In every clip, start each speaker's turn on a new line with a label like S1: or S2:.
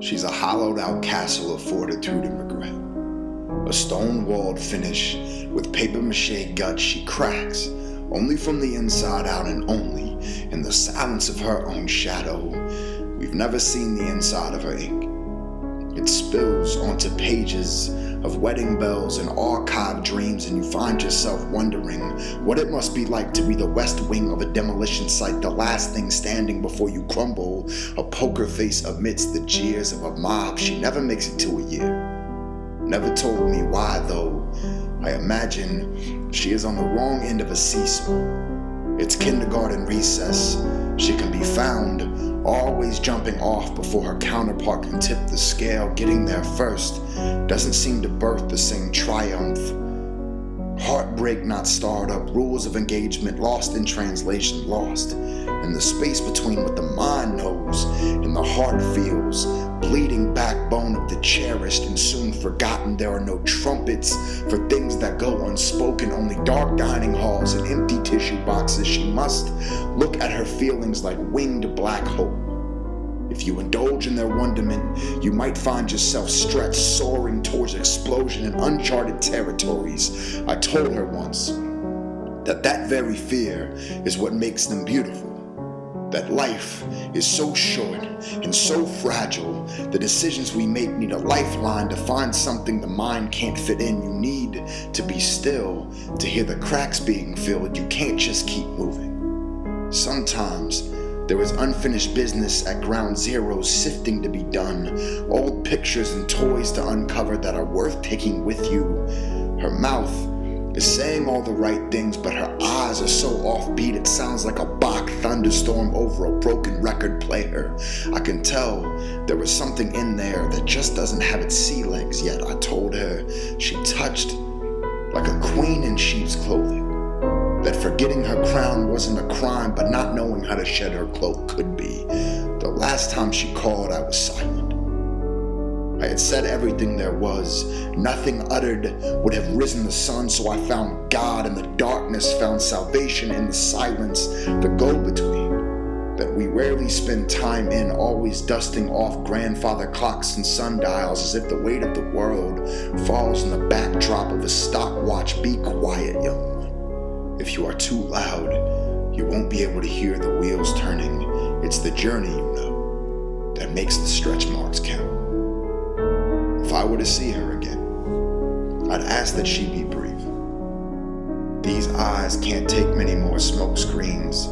S1: She's a hollowed out castle of fortitude and regret. A stone-walled finish with papier-mâché guts she cracks, only from the inside out and only in the silence of her own shadow. We've never seen the inside of her ink. It spills onto pages of wedding bells and archived dreams, and you find yourself wondering what it must be like to be the west wing of a demolition site, the last thing standing before you crumble, a poker face amidst the jeers of a mob. She never makes it to a year. Never told me why, though. I imagine she is on the wrong end of a seesaw. It's kindergarten recess. She can be found always jumping off before her counterpart can tip the scale. Getting there first doesn't seem to birth the same triumph. Heartbreak not starred up, rules of engagement lost in translation, lost in the space between what the mind knows and the heart feels. Bleeding backbone of the cherished and soon forgotten. There are no trumpets for things that go unspoken, only dark dining halls and empty tissue boxes. She must look at her feelings like winged black hope. If you indulge in their wonderment, you might find yourself stretched, soaring towards explosion in uncharted territories. I told her once that very fear is what makes them beautiful. That life is so short and so fragile. The decisions we make need a lifeline to find something the mind can't fit in. You need to be still to hear the cracks being filled. You can't just keep moving. Sometimes there is unfinished business at ground zero, sifting to be done. Old pictures and toys to uncover that are worth taking with you. Her mouth is saying all the right things, but her eyes are so offbeat it sounds like a Bach thunderstorm over a broken record player. I can tell there is something in there that just doesn't have its sea legs yet. I told her she touched like a queen in sheep's clothing. That forgetting her crown wasn't a crime, but not knowing how to shed her cloak could be. The last time she called, I was silent. I had said everything there was. Nothing uttered would have risen the sun, so I found God in the darkness, found salvation in the silence, the go-between that we rarely spend time in, always dusting off grandfather clocks and sundials as if the weight of the world falls in the backdrop of a stopwatch. Be quiet, young one. If you are too loud, you won't be able to hear the wheels turning. It's the journey, you know, that makes the stretch marks count. If I were to see her again, I'd ask that she be brief. These eyes can't take many more smoke screens.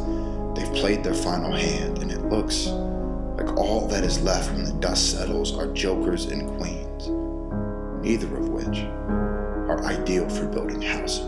S1: They've played their final hand, and it looks like all that is left when the dust settles are jokers and queens, neither of which are ideal for building houses.